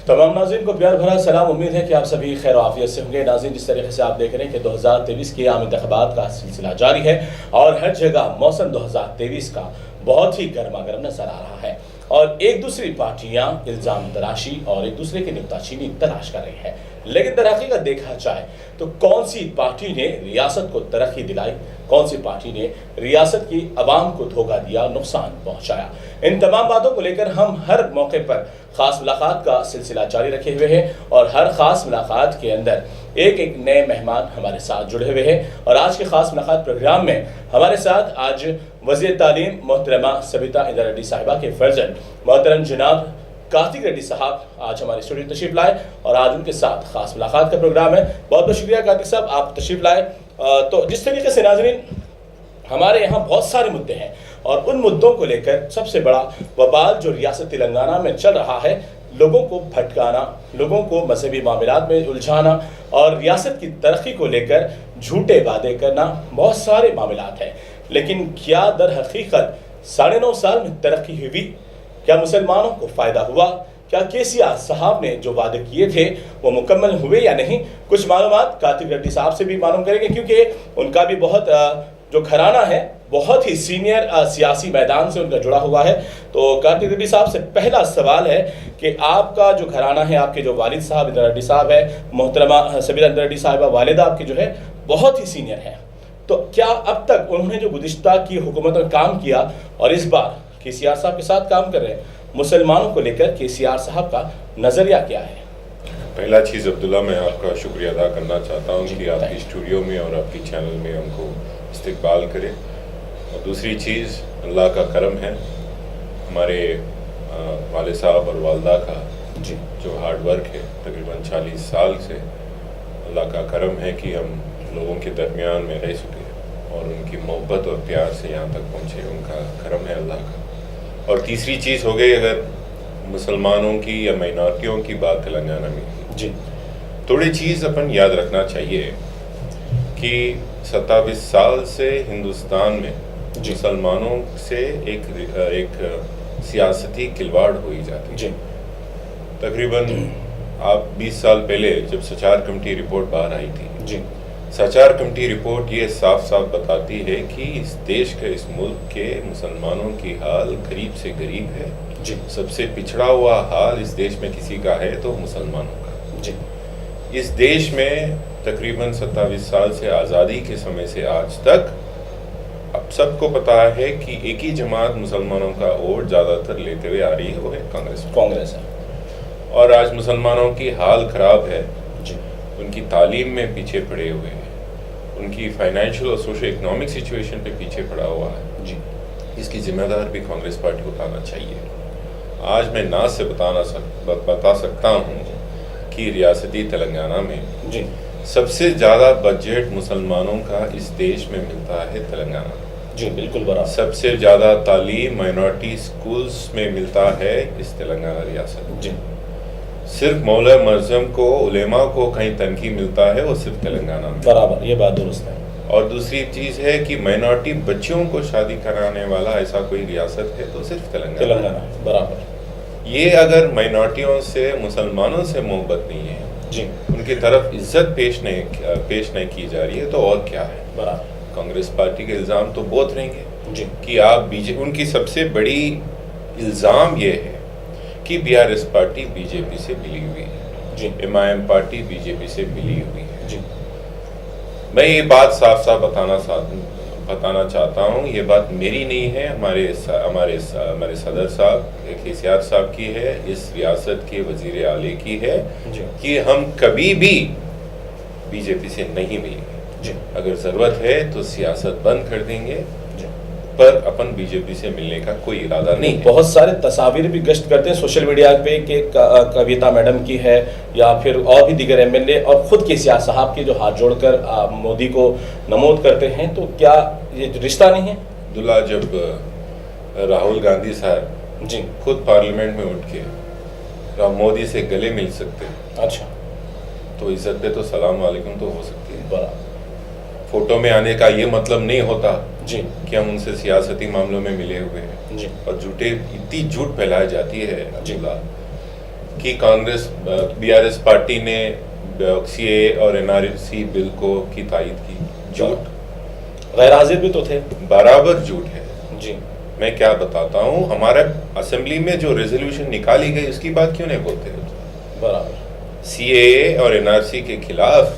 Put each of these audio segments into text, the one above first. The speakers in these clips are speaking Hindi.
तमाम नाज़रीन को प्यार भरा सलाम। उम्मीद है कि आप सभी खैर आफियत से होंगे। नाज़रीन, जिस तरीके से आप देख रहे हैं कि 2023 के आम इंतख़ाबात का सिलसिला जारी है और हर जगह मौसम 2023 का बहुत ही गर्मा गर्म नजर आ रहा है और एक दूसरी पार्टियां इल्ज़ाम तराशी और एक दूसरे की नुक्ताचीनी तलाश कर रही है। लेकिन दरहकीकत देखा जाए तो कौन सी पार्टी ने रियासत को तरक्की दिलाई, कौन सी पार्टी ने रियासत की आवाम को धोखा दिया, नुकसान पहुंचाया, इन तमाम बातों को लेकर हम हर मौके पर खास मुलाकात का सिलसिला जारी रखे हुए हैं और हर खास मुलाकात के अंदर एक एक नए मेहमान हमारे साथ जुड़े हुए हैं। और आज के खास मुलाकात प्रोग्राम में हमारे साथ आज वज़ीर तालीम मोहतरमा सबिता इंदिरा रेड्डी साहिबा के फर्जंद मोहतरम जनाब कार्तिक रेड्डी साहब आज हमारे स्टूडियो तशरीफ लाए और आज उनके साथ खास मुलाकात का प्रोग्राम है। बहुत बहुत शुक्रिया कार्तिक साहब, आप तशरीफ लाए। तो जिस तरीके से नाज़रीन हमारे यहाँ बहुत सारे मुद्दे हैं और उन मुद्दों को लेकर सबसे बड़ा वबाल जो रियासत तेलंगाना में चल रहा है, लोगों को भटकाना, लोगों को मजहबी मामलात में उलझाना और रियासत की तरक्की को लेकर झूठे वादे करना, बहुत सारे मामलात हैं। लेकिन क्या दर हकीकत 9.5 साल में तरक्की हुई? क्या मुसलमानों को फ़ायदा हुआ? क्या केसीआर साहब ने जो वादे किए थे वो मुकम्मल हुए या नहीं? कुछ मालूमात कार्तिक रेड्डी साहब से भी मालूम करेंगे क्योंकि उनका भी बहुत जो घराना है बहुत ही सीनियर सियासी मैदान से उनका जुड़ा हुआ है। तो कार्तिक रेड्डी साहब से पहला सवाल है कि आपका जो घराना है, आपके जो वालिद साहब इंदिरा रेड्डी साहब है, मोहतरमा सबिता इंदिरा रेड्डी साहिबा वालिदा आपकी जो है बहुत ही सीनियर है, तो क्या अब तक उन्होंने जो गुज़िश्ता की हुकूमत में काम किया और इस बार केसीआर साहब के साथ काम कर रहे हैं, मुसलमानों को लेकर केसीआर साहब का नज़रिया क्या है? पहला चीज़ अब्दुल्ला, मैं आपका शुक्रिया अदा करना चाहता हूँ कि आपकी स्टूडियो में और आपकी चैनल में हमको इस्तकबाल करें। और दूसरी चीज़, अल्लाह का करम है, हमारे वाले साहब और वालदा का जी जो हार्ड वर्क है तकरीबन 40 साल से, अल्लाह का करम है कि हम लोगों के दरमियान में रह सके और उनकी मोहब्बत और प्यार से यहाँ तक पहुँचे, उनका करम है अल्लाह का। और तीसरी चीज़ हो गई, अगर मुसलमानों की या माइनॉरिटियों की बात तेलंगाना में जी, थोड़ी चीज़ अपन याद रखना चाहिए कि 27 साल से हिंदुस्तान में मुसलमानों से एक सियासती खिलवाड़ हुई जाती जी। तकरीबन आप 20 साल पहले जब सचार कमेटी रिपोर्ट बाहर आई थी जी, सचार कमेटी रिपोर्ट ये साफ साफ बताती है कि इस देश के, इस मुल्क के मुसलमानों की हाल गरीब से गरीब है जी। सबसे पिछड़ा हुआ हाल इस देश में किसी का है तो मुसलमानों का जी। इस देश में तकरीबन 27 साल से आज़ादी के समय से आज तक अब सबको पता है कि एक ही जमात मुसलमानों का वोट ज़्यादातर लेते हुए आ रही है, वो है कांग्रेस है। और आज मुसलमानों की हाल ख़राब है जी, उनकी तालीम में पीछे पड़े हुए हैं, उनकी फाइनेंशियल और सोशो इकोनॉमिक सिचुएशन पे पीछे पड़ा हुआ है जी। इसकी जिम्मेदार भी कांग्रेस पार्टी को उठाना चाहिए। आज मैं नाज से बता सकता हूँ कि रियासती तेलंगाना में जी सबसे ज़्यादा बजट मुसलमानों का इस देश में मिलता है तेलंगाना। जी, बिल्कुल बराबर। सबसे ज़्यादा तालीम माइनॉरिटी स्कूल्स में मिलता है इस तेलंगाना रियासत में। जी, सिर्फ मौला मरज़म को, उलेमा को कहीं तनखी मिलता है वो सिर्फ तेलंगाना में। बराबर, ये बात दुरुस्त है। और दूसरी चीज़ है कि माइनॉरिटी बच्चियों को शादी कराने वाला ऐसा कोई रियासत है तो सिर्फ तेलंगाना। बराबर। ये अगर माइनॉरिटियों से, मुसलमानों से मोहब्बत नहीं है जी, उनकी तरफ इज्जत पेश नहीं की जा रही है तो और क्या है? बराबर। कांग्रेस पार्टी के इल्ज़ाम तो बहुत रहेंगे जी, कि आप उनकी सबसे बड़ी इल्ज़ाम ये है कि बीआरएस पार्टी बीजेपी से मिली हुई है जी, एमआईएम पार्टी बीजेपी से मिली हुई है जी। मैं ये बात साफ साफ बताना चाहता हूँ, ये बात मेरी नहीं है, हमारे सदर साहब केसीआर साहब की है, इस रियासत के वजीर आले की है जी, कि हम कभी भी बीजेपी से नहीं मिलेंगे। जी, अगर ज़रूरत है तो सियासत बंद कर देंगे, जी। पर अपन बीजेपी से मिलने का कोई इरादा नहीं है। बहुत सारे तस्वीर भी गश्त करते हैं सोशल मीडिया पे कि कविता मैडम की है या फिर और भी दीगर एमएलए और खुद केसीआर साहब के जो हाथ जोड़कर मोदी को नमोद करते हैं, तो क्या ये रिश्ता नहीं है? अब्दुल्ला, जब राहुल गांधी साहब जी, खुद पार्लियामेंट में उठ के मोदी से गले मिल सकते, अच्छा, तो इज्जत पे तो सलाम वालेकुम तो हो सकती है। बराबर। फोटो में आने का ये मतलब नहीं होता जी, कि हम उनसे सियासती मामलों में मिले हुए हैं। जी, और इतनी झूठ फैलाई जाती है अब्दुल्ला कि कांग्रेस बीआरएस पार्टी ने सीए और एनआरसी बिल की तायद की। झूठ, गैर हाजिर भी तो थे। बराबर झूठ है जी। मैं क्या बताता हूँ, हमारे असेंबली में जो रेजोल्यूशन निकाली गई उसकी बात क्यों नहीं बोलते? बराबर। सीए और एनआरसी के खिलाफ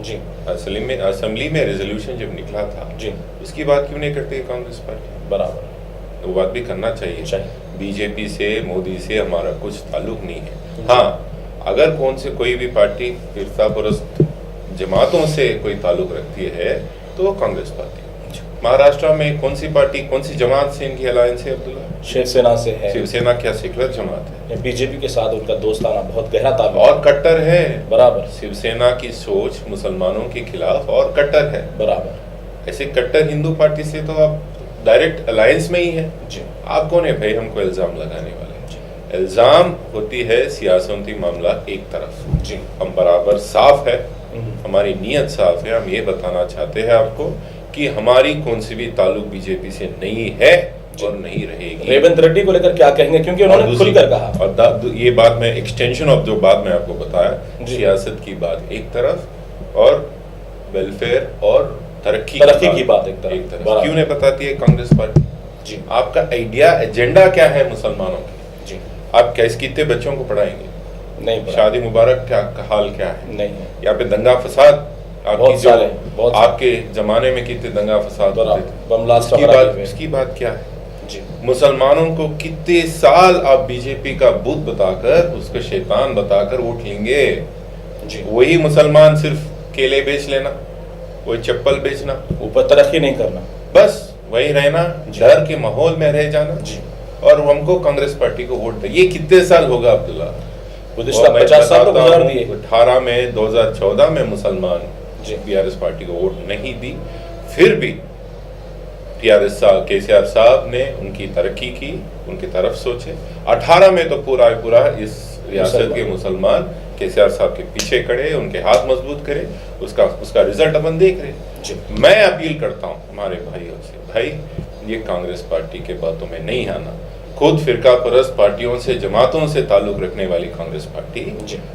जी असेंबली में रेजोल्यूशन जब निकला था जी, उसकी बात क्यों नहीं करती है कांग्रेस पार्टी? बराबर। वो बात भी करना चाहिए। बीजेपी से, मोदी से हमारा कुछ ताल्लुक नहीं है। हाँ, अगर कोई भी पार्टी फिरकापरस्त जमातों से कोई ताल्लुक रखती है तो वो कांग्रेस पार्टी। महाराष्ट्र में कौन सी पार्टी, कौन सी जमात से इनकी अलायंस है अब्दुल्ला? शिवसेना से है। शिवसेना क्या सेकुलर जमात है? बीजेपी के साथ उनका दोस्ताना बहुत गहरा ताल्लुक और कट्टर है। बराबर। शिवसेना की सोच मुसलमानों के खिलाफ और कट्टर है। बराबर। ऐसे कट्टर हिंदू पार्टी से तो आप डायरेक्ट अलायंस में ही है। जी। आप कौन है भाई हमको इल्जाम लगाने वाले? इल्जाम होती है सियासती मामला एक तरफ। जी। हम बराबर साफ है, हमारी नीयत साफ है। हम ये बताना चाहते हैं आपको कि हमारी कौन सी भी ताल्लुक बीजेपी से नहीं है और नहीं रहेगी। रेवंत रेड्डी को लेकर क्या कहेंगे, क्योंकि उन्होंने खुलकर कहा। और ये बात में एक्सटेंशन ऑफ जो बात मैं आपको बताया, सियासत की बात एक तरफ और वेलफेयर और तरक्की की बात एक तरफ। क्यों नहीं बताती है कांग्रेस पार्टी? जी। आपका आइडिया, एजेंडा क्या है मुसलमानों की? जी। आप कितने बच्चों को पढ़ाएंगे? नहीं। शादी मुबारक का हाल क्या है? नहीं। यहाँ पे दंगा फसाद बहुत आपके जमाने में कितने दंगा फसाद उसकी बात क्या है? जी। मुसलमानों को कितने साल आप बीजेपी का बुत बताकर, उसको शैतान बताकर वोट लेंगे? जी। वही मुसलमान सिर्फ केले बेच लेना, वही चप्पल बेचना, ऊपर तरक्की नहीं करना, बस वही रहना, डर के माहौल में रह जाना। जी। और हमको कांग्रेस पार्टी को वोट दे। ये कितने साल होगा अब्दुल्ला? 50 साल तो गुजार दिए। 18 में 2014 में मुसलमान बीआरएस पार्टी को वोट नहीं दी, फिर भी टीआरएस केसीआर साहब ने उनकी तरक्की की, उनकी तरफ सोचे। 18 में तो पूरा इस रियासत के मुसलमान केसीआर साहब के पीछे खड़े, उनके हाथ मजबूत करे, उसका रिजल्ट अपन देख रहे। मैं अपील करता हूँ हमारे भाइयों से, भाई ये कांग्रेस पार्टी के बातों में नहीं आना। खुद फिरका परस्त पार्टियों से, जमातों से ताल्लुक रखने वाली कांग्रेस पार्टी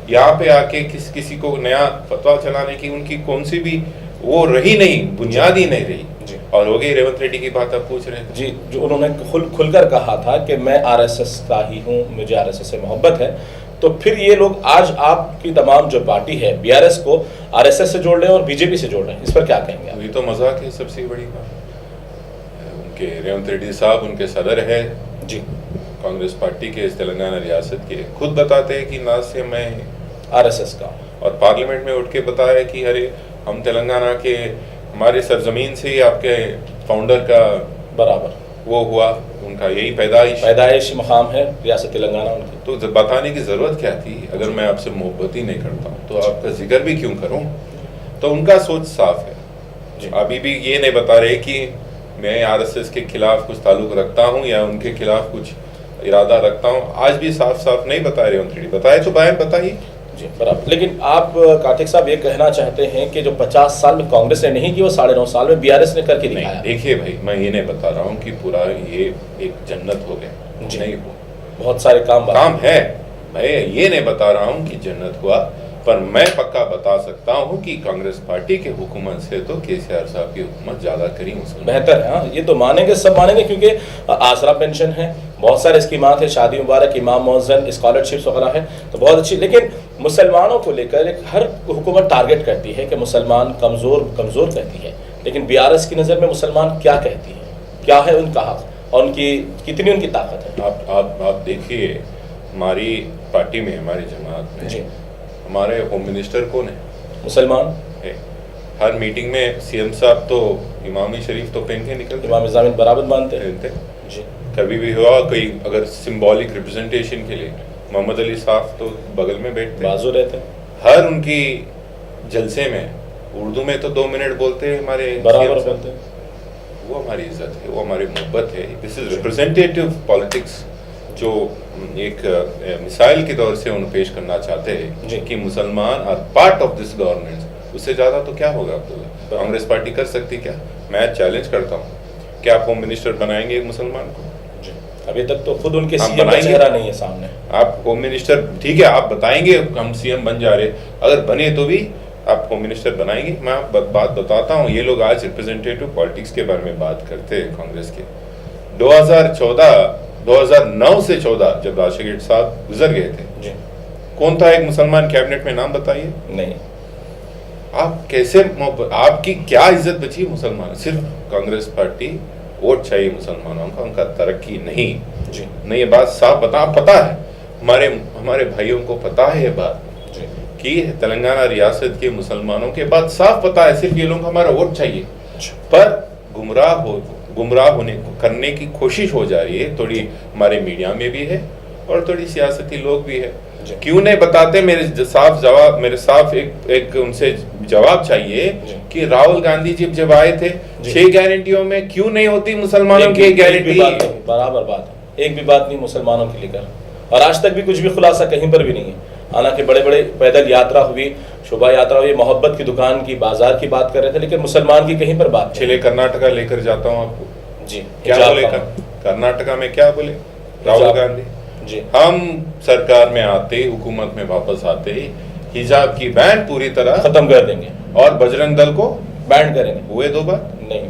यहाँ पे आके किसी को नया फतवा चलाने की उनकी कौन सी भी वो रही नहीं, बुनियादी नहीं रही। और हो गई रेवंत रेड्डी की बात आप पूछ रहे हैं जी, जो उन्होंने खुलकर कहा था कि मैं आरएसएस का ही हूँ, मुझे आरएसएस से मोहब्बत है। तो फिर ये लोग आज आपकी तमाम जो पार्टी है बीआरएस को आरएसएस से जोड़ रहे हैं और बीजेपी से जोड़ रहे हैं, इस पर क्या कहेंगे आप? ये तो मजाक है सबसे बड़ी बात। उनके रेवंत रेड्डी साहब उनके सदर है जी, कांग्रेस पार्टी के इस तेलंगाना रियासत के, खुद बताते हैं कि ना से मैं आरएसएस का, और पार्लियामेंट में उठ के बताया कि अरे हम तेलंगाना के, हमारे सरजमीन से ही आपके फाउंडर का बराबर वो हुआ, उनका यही पैदाइशी मकाम है रियासत तेलंगाना उनकी। तो बताने की जरूरत क्या थी? अगर मैं आपसे मोहब्बत ही नहीं करता हूँ तो आपका जिक्र भी क्यों करूँ? तो उनका सोच साफ है। अभी भी ये नहीं बता रहे कि मैं आरएसएस के खिलाफ कुछ ताल्लुक रखता हूँ या उनके खिलाफ कुछ इरादा रखता हूँ। आज भी साफ साफ नहीं बता रहे रेवंत रेड्डी। बताए तो बयान बताइए जी, बराबर। लेकिन आप कार्तिक साहब ये कहना चाहते हैं कि जो 50 साल में कांग्रेस ने नहीं की वो 9.5 साल में बीआरएस ने करके दिखाया। देखिए भाई, मैं ये नहीं बता रहा हूँ कि पूरा ये एक जन्नत हो गया, नहीं हो, बहुत सारे काम है। मैं ये नहीं बता रहा हूँ कि जन्नत हुआ, पर मैं पक्का बता सकता हूँ कि कांग्रेस पार्टी के हुकूमत से तो केसीआर साहब की हुकूमत ज्यादा करी, बेहतर है। हाँ, ये तो मानेंगे, सब मानेंगे, क्योंकि आसरा पेंशन है, बहुत सारे स्कीमात है, शादी मुबारक, इमाम मौज़न, स्कॉलरशिप्स वगैरह है, तो बहुत अच्छी। लेकिन मुसलमानों को लेकर हर हुकूमत टारगेट करती है कि मुसलमान कमज़ोर कहती है, लेकिन बीआरएस की नज़र में मुसलमान क्या कहती है, क्या है उनका हक और उनकी कितनी उनकी ताकत है? आप देखिए, हमारी पार्टी में, हमारी जमात में जी, हमारे होम मिनिस्टर कौन है? मुसलमान है। हर मीटिंग में सीएम साहब तो इमामी शरीफ तो पहन के निकलते, इमाम ज़मीन बराबर मानते हैं जी। कभी भी हुआ कोई अगर सिंबॉलिक रिप्रेजेंटेशन के लिए, मोहम्मद अली साहब तो बगल में बैठते, बाजू रहते। हर उनकी जलसे में उर्दू में तो 2 मिनट बोलते हैं, हमारे बराबर बोलते हैं। वो हमारी इज्जत है, वो हमारी मोहब्बत है। दिस इज रिप्रेजेंटेटिव पॉलिटिक्स जो एक मिसाइल के दौर से उन्हें पेश करना चाहते हैं कि मुसलमान are part of this government. उससे ज़्यादा तो क्या होगा अब्दुल्ला? कांग्रेस पार्टी कर सकती क्या? मैं चैलेंज करता हूँ कि आप होम मिनिस्टर बनाएंगे एक मुसलमान को? अभी तक तो खुद उनके हम सीएम का बनाएंगे। चेहरा नहीं है सामने। आप होम मिनिस्टर, ठीक है, आप बताएंगे हम सीएम बन जा रहे, अगर बने तो भी आप होम मिनिस्टर बनाएंगे। मैं आप बात बताता हूँ, ये लोग आज रिप्रेजेंटेटिव पॉलिटिक्स के बारे में बात करते हैं कांग्रेस के। 2009 से 14 जब राशिद साहब गुजर गए थे, जी कौन था एक मुसलमान कैबिनेट में, नाम बताइए। नहीं। आप कैसे, आपकी क्या इज्जत बची मुसलमान, सिर्फ कांग्रेस पार्टी वोट चाहिए मुसलमानों का, उनका तरक्की नहीं। जी नहीं, ये बात साफ पता है, हमारे भाइयों को पता है ये बात जी कि तेलंगाना रियासत के मुसलमानों के बात साफ पता है, सिर्फ ये लोग हमारा वोट चाहिए। अच्छा। पर गुमराह करने की कोशिश हो जा रही है, थोड़ी हमारे मीडिया में भी है और थोड़ी सियासती लोग भी है। क्यों नहीं बताते, मेरे साफ एक उनसे जवाब चाहिए कि राहुल गांधी जी जब आए थे 6 गारंटियों में क्यों नहीं होती मुसलमानों की गारंटी। बराबर बात है, एक भी बात नहीं मुसलमानों के लेकर, और आज तक भी कुछ भी खुलासा कहीं पर भी नहीं है। हालांकि बड़े बड़े पैदल यात्रा हुई, शोभा यात्रा हुई, मोहब्बत की दुकान की, बाजार की बात कर रहे थे, लेकिन मुसलमान की कहीं पर बात। चलिए कर्नाटका लेकर जाता हूँ आपको। जी क्या बोले कर्नाटका में, क्या बोले राहुल गांधी जी, हम सरकार में आते, हुकूमत में वापस आते ही हिजाब की बैन पूरी तरह खत्म कर देंगे और बजरंग दल को बैंड करेंगे। हुए 2 बार नहीं,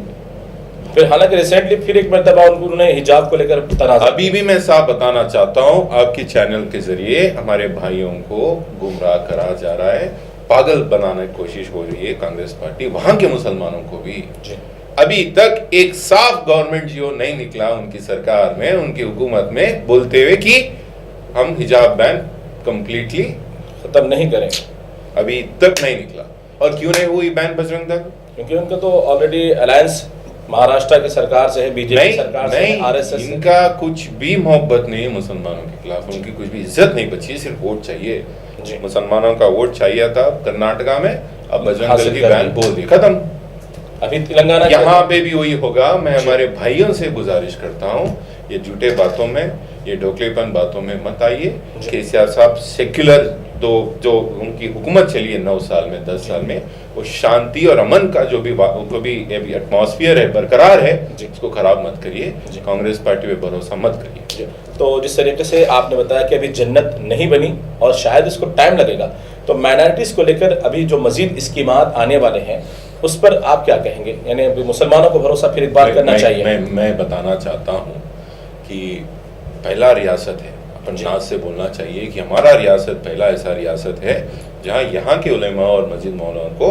फिर हालांकि रिसेंटली फिर एक मरतबा उन्होंने हिजाब को लेकर तनाज़ा। अभी भी मैं साफ बताना चाहता हूं आपके चैनल के जरिए, हमारे भाइयों को गुमराह करा जा रहा है, पागल बनाने की कोशिश हो रही है कांग्रेस पार्टी, वहां के मुसलमानों को भी। अभी तक एक साफ गवर्नमेंट जियो नहीं निकला उनकी सरकार में, उनकी हुकूमत में, बोलते हुए कि हम हिजाब बैन कंप्लीटली खत्म नहीं करेंगे। अभी तक नहीं निकला। और क्यों नहीं हुई बैन बजरंग दल? क्योंकि उनका तो ऑलरेडी अलायंस महाराष्ट्र की सरकार से है, बीजेपी सरकार से है, आरएसएस से। इनका कुछ भी मोहब्बत नहीं है मुसलमानों के खिलाफ, उनकी कुछ भी इज्जत नहीं बची, सिर्फ वोट चाहिए। मुसलमानों का वोट चाहिए था कर्नाटका में, अब बजरंग दल की बैन बोल दी, खत्म। अभी तेलंगाना यहाँ पे भी वही होगा। मैं हमारे भाइयों से गुजारिश करता हूँ, ये झूठे बातों में, ये ढोकलेपन बातों में मत आइए। केसीआर साहब सेक्युलर जो उनकी हुकूमत चली है 9 साल में, 10 साल में, वो शांति और अमन का जो भी एटमॉस्फेयर है, बरकरार है, इसको खराब मत करिए। कांग्रेस पार्टी पे भरोसा मत करिए। तो जिस तरीके से आपने बताया कि अभी जन्नत नहीं बनी और शायद इसको टाइम लगेगा, तो माइनॉरिटीज को लेकर अभी जो मजीद स्कीमात आने वाले हैं उस पर आप क्या कहेंगे? यानी अभी मुसलमानों को भरोसा फिर एक बार करना चाहिए। मैं बताना चाहता हूँ कि पहला रियासत है, अपन नाज से बोलना चाहिए कि हमारा रियासत पहला ऐसा रियासत है जहाँ यहाँ के उलेमा और मस्जिद मौलाना को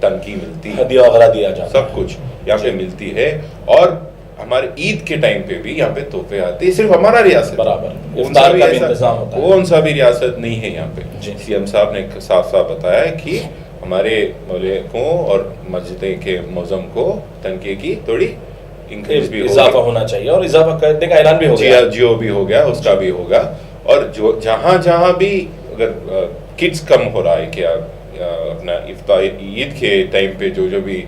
तनकी मिलती है, हदिया वगैरह दिया जाता है, सब कुछ यहाँ पे मिलती है। और हमारे ईद के टाइम पे भी यहाँ पे तोहफे आते हैं। सिर्फ हमारा रियासत बराबर इफ्तार का भी इंतजाम होता है, कौन सा भी रियासत नहीं है यहाँ पे। सीएम साहब ने साफ साफ बताया कि हमारे मौलवियों और मस्जिद के मौजम को तनके की थोड़ी इंक्रीज भी इजाफा होना चाहिए, और इजाफा करने का ऐलान भी हो गया, जियो भी हो गया, उसका भी होगा। और जो जहाँ भी अगर किड्स कम हो रहा है, क्या अपना इफ्तार ईद के टाइम पे जो भी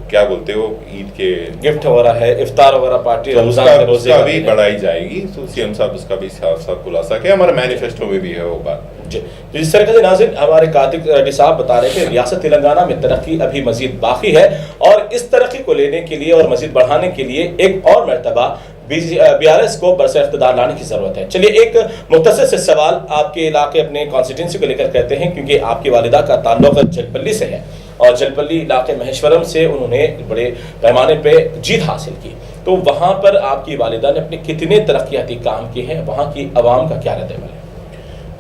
क्या बोलते हो, ईद के गिफ्ट हो रहा है, इफ्तार वगैरह पार्टी, तो उसका भी बढ़ाई जाएगी। तो सीएम साहब उसका भी साफ साफ खुलासा किया, हमारे मैनिफेस्टो में भी है वो बात। जी, तो जिस तरह से नाज़रीन हमारे कार्तिक रेड्डी साहब बता रहे थे, रियासत तेलंगाना में तरक्की अभी मजीद बाकी है, और इस तरक्की को लेने के लिए और मजीद बढ़ाने के लिए एक और मरतबा बीआरएस को बरसर इख्तिदार लाने की जरूरत है। चलिए एक मुख्तसर से सवाल आपके इलाके, अपने कॉन्स्टिट्यूंसी को लेकर करते हैं, क्योंकि आपकी वालिदा का ताल्लुक जलपल्ली से है और जलपल्ली इलाके महेश्वरम से उन्होंने बड़े पैमाने पे जीत हासिल की। तो वहाँ पर आपकी वालिदा ने अपने कितने तरक्याती काम किए हैं, वहाँ की आवाम का क्या रद्द-ए-अमल है?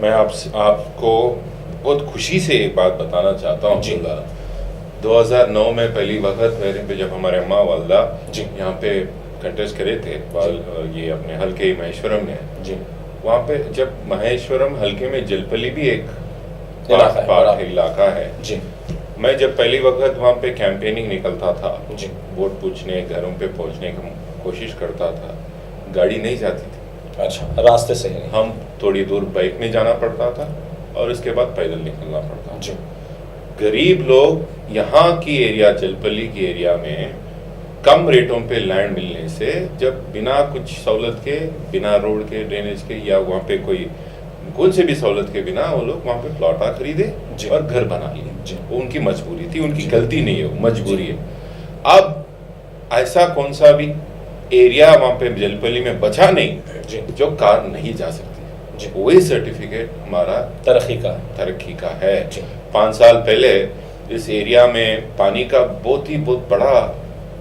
मैं आपको बहुत खुशी से एक बात बताना चाहता हूँ। 2009 में पहली वक्त मेरे पे जब हमारे अम्मा वालदा यहाँ पे कंटेस्ट करे थे, ये अपने हल्के महेश्वरम में जी, वहाँ पे जब महेश्वरम हल्के में जलपल्ली भी एक इलाका है जी, मैं जब पहली वक्त वहाँ पे कैंपेनिंग निकलता था जी, वोट पूछने, घरों पे पहुँचने की कोशिश करता था, गाड़ी नहीं जाती थी। अच्छा, रास्ते से हम थोड़ी दूर बाइक में जाना पड़ता था और उसके बाद पैदल निकलना पड़ता जी। गरीब लोग यहाँ की एरिया, जलपल्ली की एरिया में कम रेटों पे लैंड मिलने से, जब बिना कुछ सहूलत के, बिना रोड के, ड्रेनेज के, या वहाँ पे कोई से भी सहूलत के बिना वो लोग वहाँ पे प्लॉटा खरीदे और घर बना लिए। वो उनकी मजबूरी थी, उनकी गलती नहीं है, वो मजबूरी है। अब ऐसा कौन सा भी एरिया वहाँ पे जलपल्ली में बचा नहीं जी जो कार नहीं जा सकती। जी वही सर्टिफिकेट हमारा तरक्की का है। जी 5 साल पहले इस एरिया में पानी का बहुत बड़ा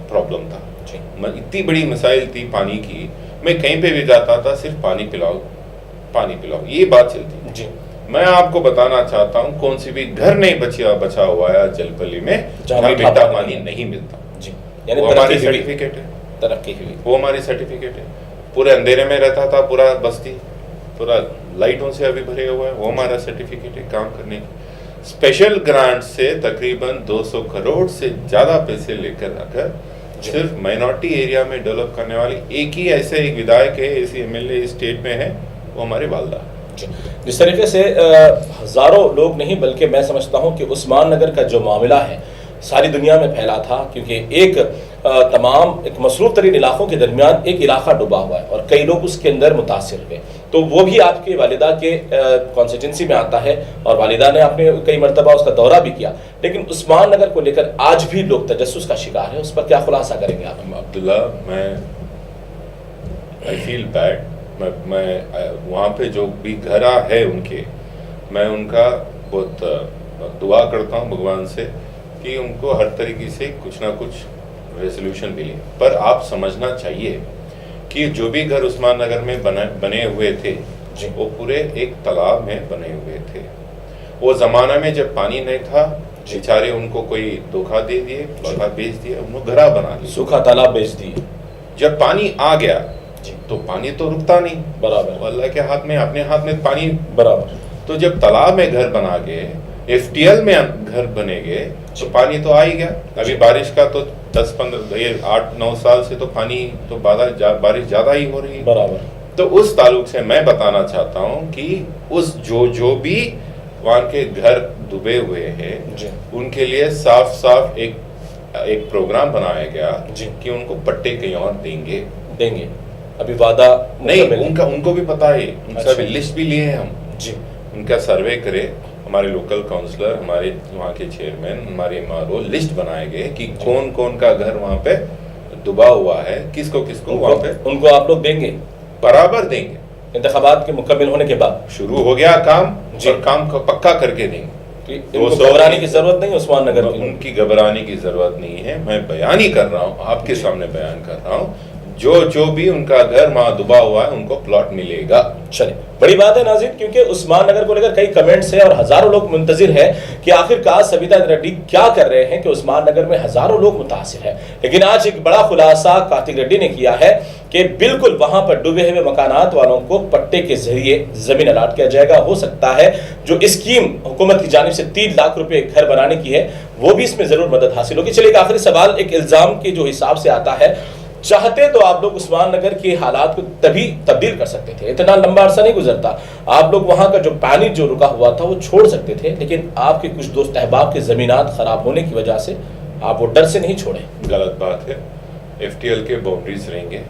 प्रॉब्लम था। जी इतनी बड़ी मसाइल थी पानी की, मैं कहीं पे भी जाता था सिर्फ पानी पिलाओ ये बात चलती। जी मैं आपको बताना चाहता हूँ कौन सी भी घर नहीं बचा हुआ है जलपल्ली में जहाँ मीठा मीठा पानी नहीं मिलता। जी यानी वो हमारी सर्टिफिकेट है, तरक्की हुई। वो हमारी सर्टिफिकेट है। पूरे अंधेरे में रहता था पूरा बस्ती, पूरा लाइटों से अभी भरे हुआ है, वो हमारा सर्टिफिकेट है काम करने की। स्पेशल ग्रांट से तकरीबन 200 करोड़ से ज्यादा पैसे लेकर आकर सिर्फ माइनॉरिटी एरिया में डेवलप करने वाली एक ही ऐसे एक विधायक है, ऐसी एमएलए स्टेट में है, वो हमारे वालदा। जिस तरीके से हजारों लोग नहीं बल्कि मैं समझता हूं कि उस्मान नगर का जो मामला है सारी दुनिया में फैला था, क्योंकि एक मसरूफ तरीन इलाकों के दरमियान एक इलाका डूबा हुआ है और कई लोग उसके अंदर मुतासिर हुए। तो वो भी आपके वालिदा के कॉन्स्टिट्यूंसी में आता है और वालिदा ने आपने कई मरतबा उसका दौरा भी किया, लेकिन उस्मान नगर को लेकर आज भी लोग तजस्सुस का शिकार है। उस पर क्या खुलासा करेंगे आप? Abdullah, I feel bad. मैं वहाँ पे जो भी घर है उनके, मैं उनका बहुत दुआ करता हूँ भगवान से कि उनको हर तरीके से कुछ ना कुछ रेजोल्यूशन मिले। पर आप समझना चाहिए कि जो भी घर उस्मान नगर में बने हुए थे वो पूरे एक तालाब में बने हुए थे। वो ज़माना में जब पानी नहीं था बेचारे उनको कोई धोखा दे दिए, धोखा बेच दिया, उन्होंने घरा बना दिया, सूखा तालाब बेच दिए। जब पानी आ गया तो पानी तो रुकता नहीं, बराबर अल्लाह के हाथ में, अपने हाथ में पानी बराबर। तो जब तालाब में घर बना गए, एफटीएल में घर बनेगे तो पानी तो आ ही गया। अभी बारिश का तो 8-9 साल से तो पानी तो बारिश ज्यादा ही हो रही है। बराबर। तो उस ताल्लुक से मैं बताना चाहता हूँ कि उस जो भी वहाँ के घर डूबे हुए हैं उनके लिए साफ एक प्रोग्राम बनाया गया कि उनको पट्टे कहीं और देंगे। अभी वादा नहीं, उनको भी पता है, उनसे अभी लिस्ट भी लिए हैं हम जी। उनका सर्वे करे, हमारे लोकल काउंसलर, हमारे वहाँ के चेयरमैन, हमारे एमआरओ लिस्ट बनाए गए कि कौन कौन का घर वहाँ पे डूबा हुआ है, किसको वहाँ पे उनको आप लोग देंगे, बराबर देंगे। इंतखाबात के मुकम्मल होने के बाद शुरू हो गया काम और काम को पक्का करके देंगे। तो घबराने की जरूरत नहीं, उस्मान नगर की उनकी घबराने की जरूरत नहीं है। मैं बयान ही कर रहा हूँ, आपके सामने बयान कर रहा हूँ, जो भी उनका घर वहां डूबा हुआ है उनको प्लॉट मिलेगा। चलिए, बड़ी बात है नाज़रीन, क्योंकि उस्मान नगर को लेकर कई कमेंट्स हैं और हजारों लोग मुंतजिर हैं कि आखिरकार सविता रेड्डी क्या कर रहे हैं कि उस्मान नगर में हजारों लोग मुतासिर हैं। लेकिन आज एक बड़ा खुलासा कार्तिक रेड्डी ने किया है कि बिल्कुल वहां पर डूबे हुए मकानात वालों को पट्टे के जरिए जमीन अलाट किया जाएगा। हो सकता है जो स्कीम हुकूमत की जानिब से 3 लाख रुपए घर बनाने की है वो भी इसमें जरूर मदद हासिल होगी। चलिए, एक आखिरी सवाल, एक इल्जाम के जो हिसाब से आता है, चाहते तो आप लोग उस्मान नगर के हालात को तभी तब्दील कर सकते थे, इतना लंबा अरसा नहीं गुजरता, आप लोग वहां का जो पानी जो रुका हुआ था वो छोड़ सकते थे, लेकिन आपके कुछ दोस्त अहबाब के जमीनात खराब होने की वजह से आप वो डर से नहीं छोड़े। गलत बात है। एफटीएल के बाउंड्रीज रहेंगे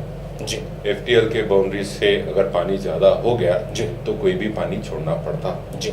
जी। एफटीएल के बाउंड्रीज से अगर पानी ज्यादा हो गया जी तो कोई भी पानी छोड़ना पड़ता जी,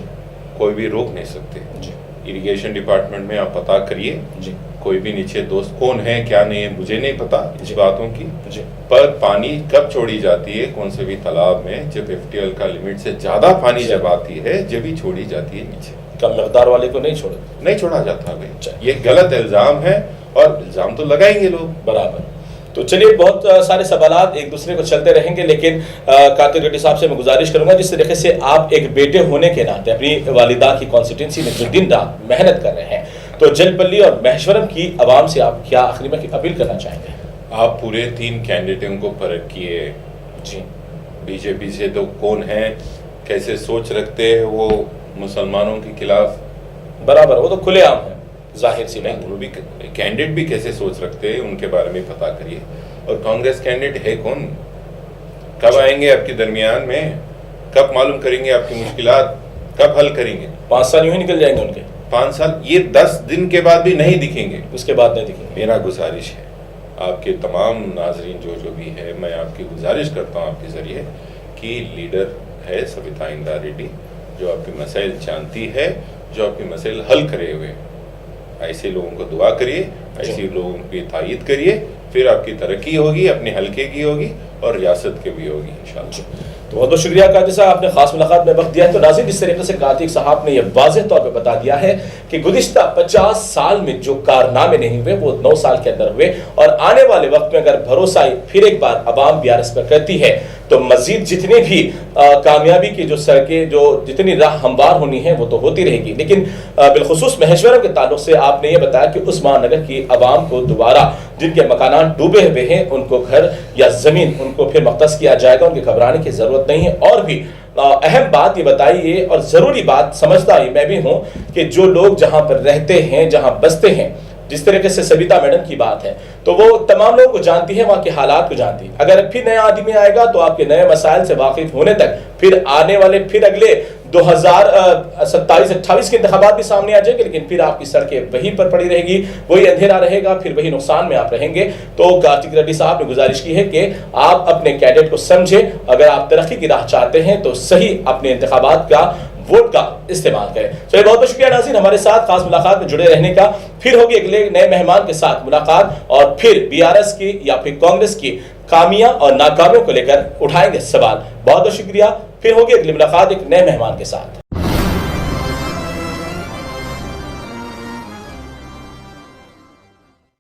कोई भी रोक नहीं सकते जी। इरिगेशन डिपार्टमेंट में आप पता करिए जी, कोई भी नीचे दोस्त कौन है क्या नहीं है मुझे नहीं पता इस बातों की जी। पर पानी कब छोड़ी जाती है कौन से भी तालाब में, जब एफटीएल का लिमिट से ज्यादा पानी जब आती है, जब ही छोड़ी जाती है नीचे, कम मकदार वाले को नहीं छोड़ा जाता भाई। ये गलत इल्जाम है और इल्जाम तो लगाएंगे लोग, बराबर। तो चलिए, बहुत सारे सवालात एक दूसरे को चलते रहेंगे, लेकिन कार्तिक रेड्डी साहब से मैं गुजारिश करूंगा, जिस तरीके से आप एक बेटे होने के नाते अपनी वालिदा की कॉन्स्टिट्यूंसी में जो दिन रात मेहनत कर रहे हैं, तो जलपल्ली और महेश्वरम की आवाम से आप क्या आखिरी में अपील करना चाहेंगे? आप पूरे 3 कैंडिडेटों को परख किए जी। बीजेपी से तो कौन है, कैसे सोच रखते हैं वो मुसलमानों के खिलाफ, बराबर, वो तो खुलेआम है, जाहिर सी बात। वो भी कैंडिडेट भी कैसे सोच रखते हैं उनके बारे में पता करिए। और कांग्रेस कैंडिडेट है कौन, कब आएंगे आपके दरमियान में, कब मालूम करेंगे आपकी मुश्किलात, कब हल करेंगे? 5 साल यूं ही निकल जाएंगे उनके, 5 साल, ये 10 दिन के बाद भी नहीं दिखेंगे, उसके बाद नहीं दिखेंगे। मेरा गुजारिश है आपके तमाम नाजरीन जो भी है, मैं आपकी गुजारिश करता हूँ आपके जरिए कि लीडर है सविता इंदिरा रेड्डी, जो आपके मसाइल जानती है, जो आपके मसाइल हल करे हुए, ऐसे लोगों को दुआ करिए, ऐसे लोगों की तायीद करिए, फिर आपकी तरक्की होगी, अपने हल्के की होगी और रियासत के भी होगी इंशाअल्लाह। तो बहुत बहुत शुक्रिया कादिर साहब, आपने खास मुलाकात में वक्त दिया है। तो नाज़रीन, इस तरीके से कातिक साहब ने यह वाज़ेह तौर पे बता दिया है कि गुज़िश्ता 50 साल में जो कारनामे नहीं हुए वो 9 साल के अंदर हुए, और आने वाले वक्त में अगर भरोसा फिर एक बार अवाम BRS पर करती है तो मजीद जितनी भी कामयाबी की जो सड़कें, जो जितनी राह हमवार होनी है वो तो होती रहेगी। लेकिन बिलखुसूस महेश्वरम के ताल्लुक से आपने ये बताया कि उस्मान नगर की आवाम को दोबारा, जिनके मकानात डूबे हुए हैं, उनको घर या ज़मीन उनको फिर मख्तस किया जाएगा, उनके घबराने की ज़रूरत नहीं है। और भी अहम बात ये बताइए और ज़रूरी बात समझता ही मैं भी हूँ कि जो लोग जहाँ पर रहते हैं, जहाँ बसते हैं, जिस तरीके से सविता मैडम की बात है, तो वो तमाम लोगों को जानती है, वहाँ के हालात को जानती है। अगर फिर नया आदमी आएगा तो आपके नए मसाइल से वाकिफ होने तक फिर आने वाले फिर अगले 2027-28 के इंतखाबात भी सामने आ जाएंगे, लेकिन फिर आपकी सड़कें वहीं पर पड़ी रहेगी, वही अंधेरा रहेगा, फिर वही नुकसान में आप रहेंगे। तो कार्तिक रेड्डी साहब ने गुजारिश की है कि आप अपने कैडेट को समझें, अगर आप तरक्की की राह चाहते हैं तो सही अपने इंतखाबात का वोट का इस्तेमाल करें। चलिए, बहुत बहुत शुक्रिया नाज़रीन, हमारे साथ खास मुलाकात में जुड़े रहने का। फिर होगी अगले नए मेहमान के साथ मुलाकात, और फिर BRS की या फिर कांग्रेस की कामियां और नाकामियों को लेकर उठाएंगे सवाल। बहुत बहुत शुक्रिया, फिर होगी अगली मुलाकात एक नए मेहमान के साथ।